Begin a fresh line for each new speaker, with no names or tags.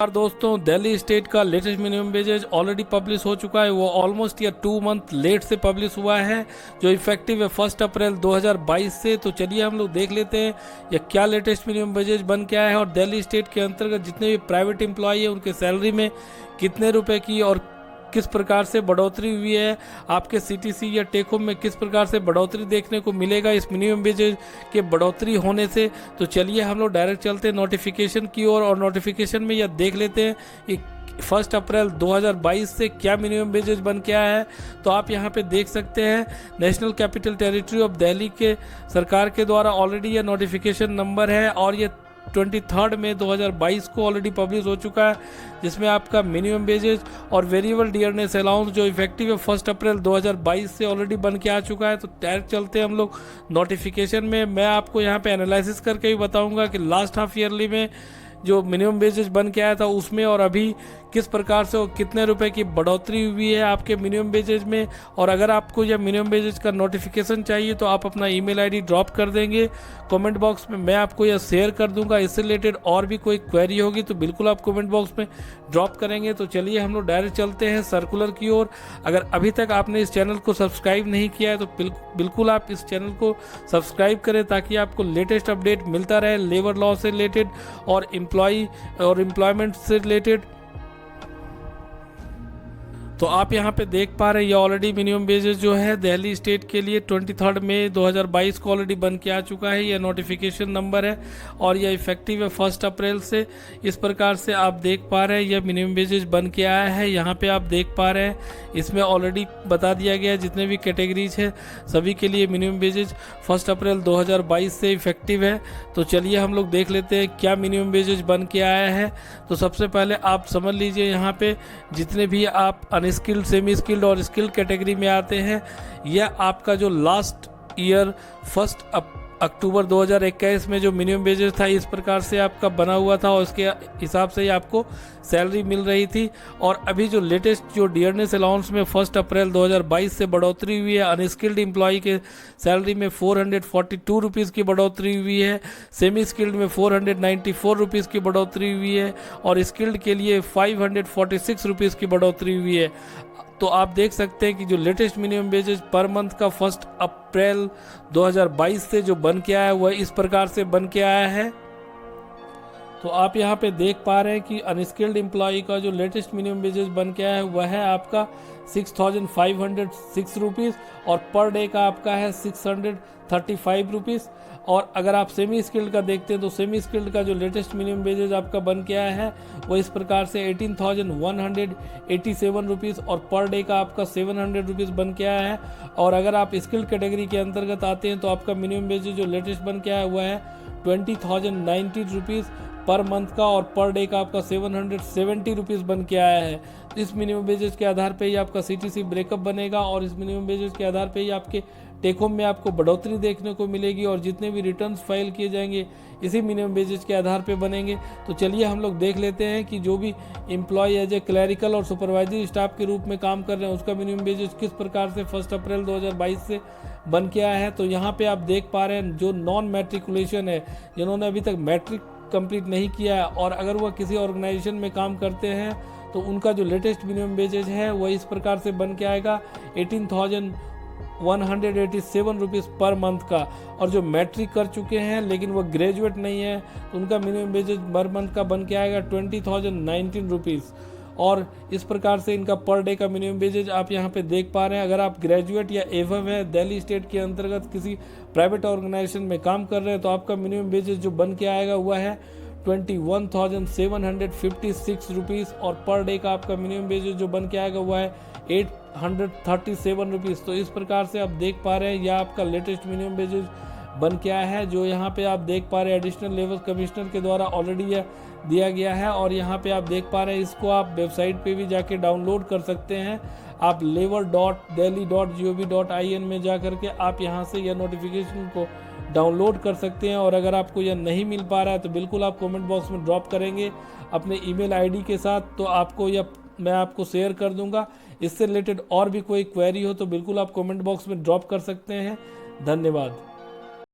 यार दोस्तों, दिल्ली स्टेट का latest minimum wages already publish हो चुका है। वो ऑलमोस्ट या 2 मंथ लेट से पब्लिश हुआ है, जो इफेक्टिव है 1 अप्रैल 2022 से। तो चलिए हम लोग देख लेते हैं ये क्या लेटेस्ट मिनिमम वेजेज बन के आया है और दिल्ली स्टेट के अंतर्गत जितने भी प्राइवेट एम्प्लॉई है उनके सैलरी में कितने रुपए की और किस प्रकार से बढ़ोतरी हुई है, आपके सीटीसी या टेक होम में किस प्रकार से बढ़ोतरी देखने को मिलेगा इस मिनिमम वेजेज के बढ़ोतरी होने से। तो चलिए हम लोग डायरेक्ट चलते हैं नोटिफिकेशन की ओर और नोटिफिकेशन में यह देख लेते हैं कि 1 अप्रैल 2022 से क्या मिनिमम वेजेज बन के आया है। तो आप यहाँ पे देख सकते हैं national capital territory of Delhi के सरकार के द्वारा ऑलरेडी यह नोटिफिकेशन नंबर है और ये 23 मई 2022 को ऑलरेडी पब्लिश हो चुका है, जिसमें आपका मिनिमम वेजेज और वेरिएबल डियरनेस अलाउंस जो इफेक्टिव है 1 अप्रैल 2022 से ऑलरेडी बन के आ चुका है। तो डायरेक्ट चलते हैं हम लोग नोटिफिकेशन में। मैं आपको यहाँ पे एनालिसिस करके भी बताऊंगा कि लास्ट हाफ ईयरली में जो मिनिमम वेजेज बन के आया था उसमें और अभी किस प्रकार से और कितने रुपए की बढ़ोतरी हुई है आपके मिनिमम वेजेज में। और अगर आपको यह मिनिमम वेजेज का नोटिफिकेशन चाहिए तो आप अपना ईमेल आईडी ड्रॉप कर देंगे कमेंट बॉक्स में, मैं आपको यह शेयर कर दूंगा। इससे रिलेटेड और भी कोई क्वेरी होगी तो बिल्कुल आप कमेंट बॉक्स में ड्रॉप करेंगे। तो चलिए हम लोग डायरेक्ट चलते हैं सर्कुलर की ओर। अगर अभी तक आपने इस चैनल को सब्सक्राइब नहीं किया है तो बिल्कुल आप इस चैनल को सब्सक्राइब करें ताकि आपको लेटेस्ट अपडेट मिलता रहे लेबर लॉ से रिलेटेड और एम्प्लॉयमेंट से रिलेटेड। तो आप यहाँ पे देख पा रहे हैं ये ऑलरेडी मिनिमम वेजेस जो है दिल्ली स्टेट के लिए 23 मई 2022 को ऑलरेडी बन के आ चुका है। यह नोटिफिकेशन नंबर है और यह इफेक्टिव है 1 अप्रैल से। इस प्रकार से आप देख पा रहे हैं यह मिनिमम वेजेस बन के आया है। यहाँ पे आप देख पा रहे हैं इसमें ऑलरेडी बता दिया गया है जितने भी कैटेगरीज है सभी के लिए मिनिमम वेजेज 1 अप्रैल 2022 से इफेक्टिव है। तो चलिए हम लोग देख लेते हैं क्या मिनिमम वेजेज बन के आया है। तो सबसे पहले आप समझ लीजिए यहाँ पे जितने भी आप अनस्किल्ड, सेमी स्किल्ड और स्किल्ड कैटेगरी में आते हैं, यह आपका जो लास्ट ईयर 1 अक्टूबर 2021 में जो मिनिमम वेजेस था इस प्रकार से आपका बना हुआ था और उसके हिसाब से ही आपको सैलरी मिल रही थी। और अभी जो लेटेस्ट जो डियरनेस अलाउंस में 1 अप्रैल 2022 से बढ़ोतरी हुई है, अनस्किल्ड एम्प्लॉई के सैलरी में 442 रुपीज़ की बढ़ोतरी हुई है, सेमी स्किल्ड में 494 रुपीज़ की बढ़ोतरी हुई है और स्किल्ड के लिए 546 रुपीज़ की बढ़ोतरी हुई है। तो आप देख सकते हैं कि जो latest minimum wages per month का 1 अप्रैल 2022 से जो बन के आया है वह इस प्रकार से बन के आया है। तो आप यहाँ पे देख पा रहे हैं कि अनस्किल्ड एम्प्लॉई का जो लेटेस्ट मिनिमम वेजेस बन के आया है वह है आपका 6506 रुपीज़ और पर डे का आपका है 635 रुपीज़। और अगर आप सेमी स्किल्ड का देखते हैं तो सेमी स्किल्ड का जो लेटेस्ट मिनिमम वेजेज आपका बन के आया है वो इस प्रकार से 18,187 रुपीज़ और पर डे का आपका 700 रुपीज़ बन के आया है। और अगर आप स्किल्ड कैटेगरी के अंतर्गत आते हैं तो आपका मिनिमम वेजेज जो लेटेस्ट बन के आया हुआ है 20,090 रुपीज़ पर मंथ का और पर डे का आपका 770 रुपीज़ बन के आया है। इस मिनिमम वेजेज के आधार पे ही आपका सीटीसी ब्रेकअप बनेगा और इस मिनिमम वेजेज के आधार पे ही आपके टेक होम में आपको बढ़ोतरी देखने को मिलेगी और जितने भी रिटर्न्स फाइल किए जाएंगे इसी मिनिमम वेजेज के आधार पे बनेंगे। तो चलिए हम लोग देख लेते हैं कि जो भी एम्प्लॉय एज ए क्लैरिकल और सुपरवाइजरी स्टाफ के रूप में काम कर रहे हैं उसका मिनिमम वेजेज किस प्रकार से 1 अप्रैल 2022 से बन के आया है। तो यहाँ पे आप देख पा रहे हैं जो नॉन मैट्रिकुलेशन है, जिन्होंने अभी तक मैट्रिक कंप्लीट नहीं किया है और अगर वह किसी ऑर्गेनाइजेशन में काम करते हैं तो उनका जो लेटेस्ट मिनिमम वेजेज है वह इस प्रकार से बन के आएगा 18,187 रुपीज़ पर मंथ का। और जो मैट्रिक कर चुके हैं लेकिन वह ग्रेजुएट नहीं है तो उनका मिनिमम वेजेज पर मंथ का बन के आएगा 20,019 रुपीज़। और इस प्रकार से इनका पर डे का मिनिमम वेजेज आप यहाँ पे देख पा रहे हैं। अगर आप ग्रेजुएट या एवव है दिल्ली स्टेट के अंतर्गत किसी प्राइवेट ऑर्गेनाइजेशन में काम कर रहे हैं तो आपका मिनिमम वेजेज जो बन के आएगा वह है 21,756 रुपीज़ और पर डे का आपका मिनिमम वेजेज जो बन के आएगा वह है 837 रुपीज़। तो इस प्रकार से आप देख पा रहे हैं यह आपका लेटेस्ट मिनिमम वेजेज बन के आया है, जो यहाँ पे आप देख पा रहे हैं एडिशनल लेबर कमिश्नर के द्वारा ऑलरेडी यह दिया गया है। और यहाँ पे आप देख पा रहे हैं इसको आप वेबसाइट पे भी जाके डाउनलोड कर सकते हैं। आप labor.delhi.gov.in में जा करके आप यहाँ से यह नोटिफिकेशन को डाउनलोड कर सकते हैं। और अगर आपको यह नहीं मिल पा रहा है तो बिल्कुल आप कमेंट बॉक्स में ड्रॉप करेंगे अपने ईमेल आईडी के साथ, तो आपको यह मैं आपको शेयर कर दूंगा। इससे रिलेटेड और भी कोई क्वेरी हो तो बिल्कुल आप कमेंट बॉक्स में ड्रॉप कर सकते हैं। धन्यवाद।